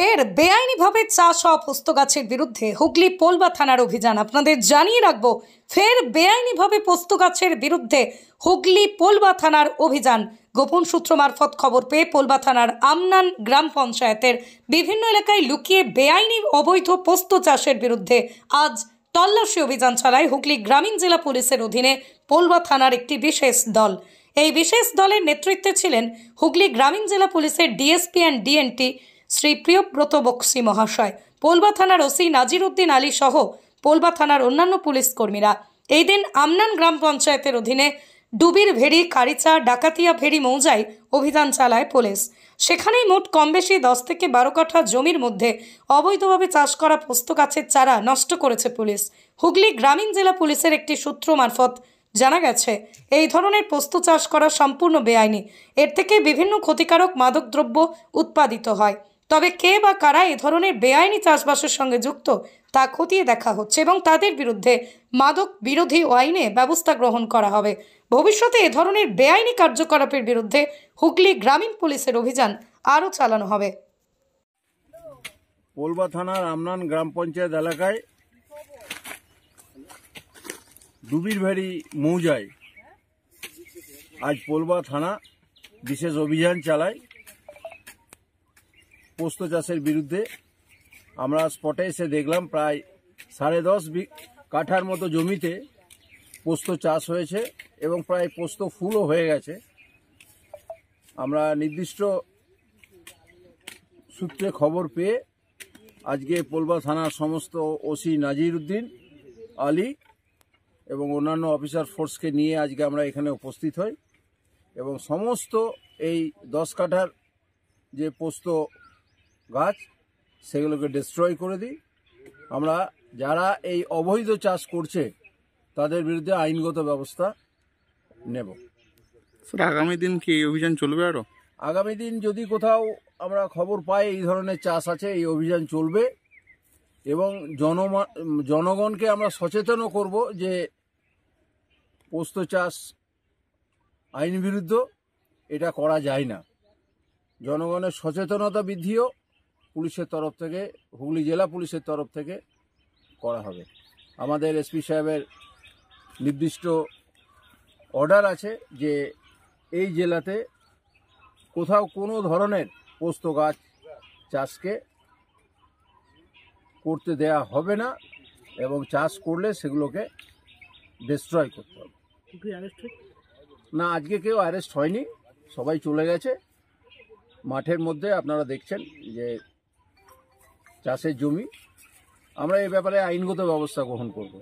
ফের বেআইনিভাবে চাষ হওয়া পোস্ত গাছের বিরুদ্ধে হুগলি পোলবা থানার অভিযান। আপনাদের জানিয়ে রাখবো, ফের বেআইনিভাবে পোস্ত গাছের বিরুদ্ধে হুগলি পোলবা থানার অভিযান। গোপন সূত্র মারফত খবর পেয়ে পোলবা থানার আমনান গ্রাম পঞ্চায়েতের বিভিন্ন এলাকায় লুকিয়ে বেআইনি অবৈধ পোস্ত চাষের বিরুদ্ধে আজ তল্লাশি অভিযান চালায় হুগলি গ্রামীণ জেলা পুলিশের অধীনে পোলবা থানার একটি বিশেষ দল। এই বিশেষ দলের নেতৃত্বে ছিলেন হুগলি গ্রামীণ জেলা পুলিশের DSP and DNT Shri Priyabrata Bakshi মহাশয়, পোলবা থানার ওসি নাজির উদ্দিন আলী সহ পোলবা থানার অন্যান্য পুলিশ কর্মীরা। এই দিন আমনান গ্রাম পঞ্চায়েতের অধীনে ডুবির ভেড়ি, কারিচা, ডাকাতিয়া ভেড়ি মৌজায় অভিযান চালায় পুলিশ। সেখানেই মোট কম বেশি 10 থেকে 12 কাঠা জমির মধ্যে অবৈধভাবে চাষ করা পোস্ত গাছের চারা নষ্ট করেছে পুলিশ। হুগলি গ্রামীণ জেলা পুলিশের একটি সূত্র মারফত জানা গেছে, এই ধরনের পোস্ত চাষ করা সম্পূর্ণ বেআইনি। এর থেকে বিভিন্ন ক্ষতিকারক মাদকদ্রব্য উৎপাদিত হয়। তবে কে বা কারা এ ধরনের বেআইনি চাষবাসের সঙ্গে যুক্ত তা খতিয়ে দেখা হচ্ছে এবং তাদের বিরুদ্ধে মাদক বিরোধী আইনে ব্যবস্থা গ্রহণ করা হবে। ভবিষ্যতে এ ধরনের বেআইনি কার্যকলাপের বিরুদ্ধে হুগলি গ্রামীণ পুলিশের অভিযান আরও চালানো হবে। পোলবা থানার আমনান গ্রাম পঞ্চায়েত এলাকায় ডুবির ভেড়ি মৌজায় আজ পোলবা থানা বিশেষ অভিযান চালায় পোস্ত চাষের বিরুদ্ধে। আমরা স্পটে এসে দেখলাম প্রায় 10.5 কাঠার মতো জমিতে পোস্ত চাষ হয়েছে এবং প্রায় পোস্ত ফুলও হয়ে গেছে। আমরা নির্দিষ্ট সূত্রে খবর পেয়ে আজকে পোলবা থানার সমস্ত ওসি নাজির উদ্দিন আলী এবং অন্যান্য অফিসার ফোর্সকে নিয়ে আজকে আমরা এখানে উপস্থিত হই এবং সমস্ত এই 10 কাঠার যে পোস্ত গাছ সেগুলোকে ডিস্ট্রয় করে দিই। আমরা যারা এই অবৈধ চাষ করছে তাদের বিরুদ্ধে আইনগত ব্যবস্থা নেব। আগামী দিন কি এই অভিযান চলবে? আরও আগামী দিন যদি কোথাও আমরা খবর পাই এই ধরনের চাষ আছে, এই অভিযান চলবে এবং জনগণকে আমরা সচেতনও করব যে পোস্ত চাষ আইন বিরুদ্ধ, এটা করা যায় না। জনগণের সচেতনতা বৃদ্ধিও পুলিশের তরফ থেকে, হুগলি জেলা পুলিশের তরফ থেকে করা হবে। আমাদের এসপি সাহেবের নির্দিষ্ট অর্ডার আছে যে এই জেলাতে কোথাও কোনো ধরনের পোস্ত গাছ চাষকে করতে দেয়া হবে না এবং চাষ করলে সেগুলোকে ডিস্ট্রয় করতে হবে। না, আজকে কেউ অ্যারেস্ট হয়নি, সবাই চলে গেছে। মাঠের মধ্যে আপনারা দেখছেন যে চাষের জমি। আমরা এই ব্যাপারে আইনগত ব্যবস্থা গ্রহণ করব।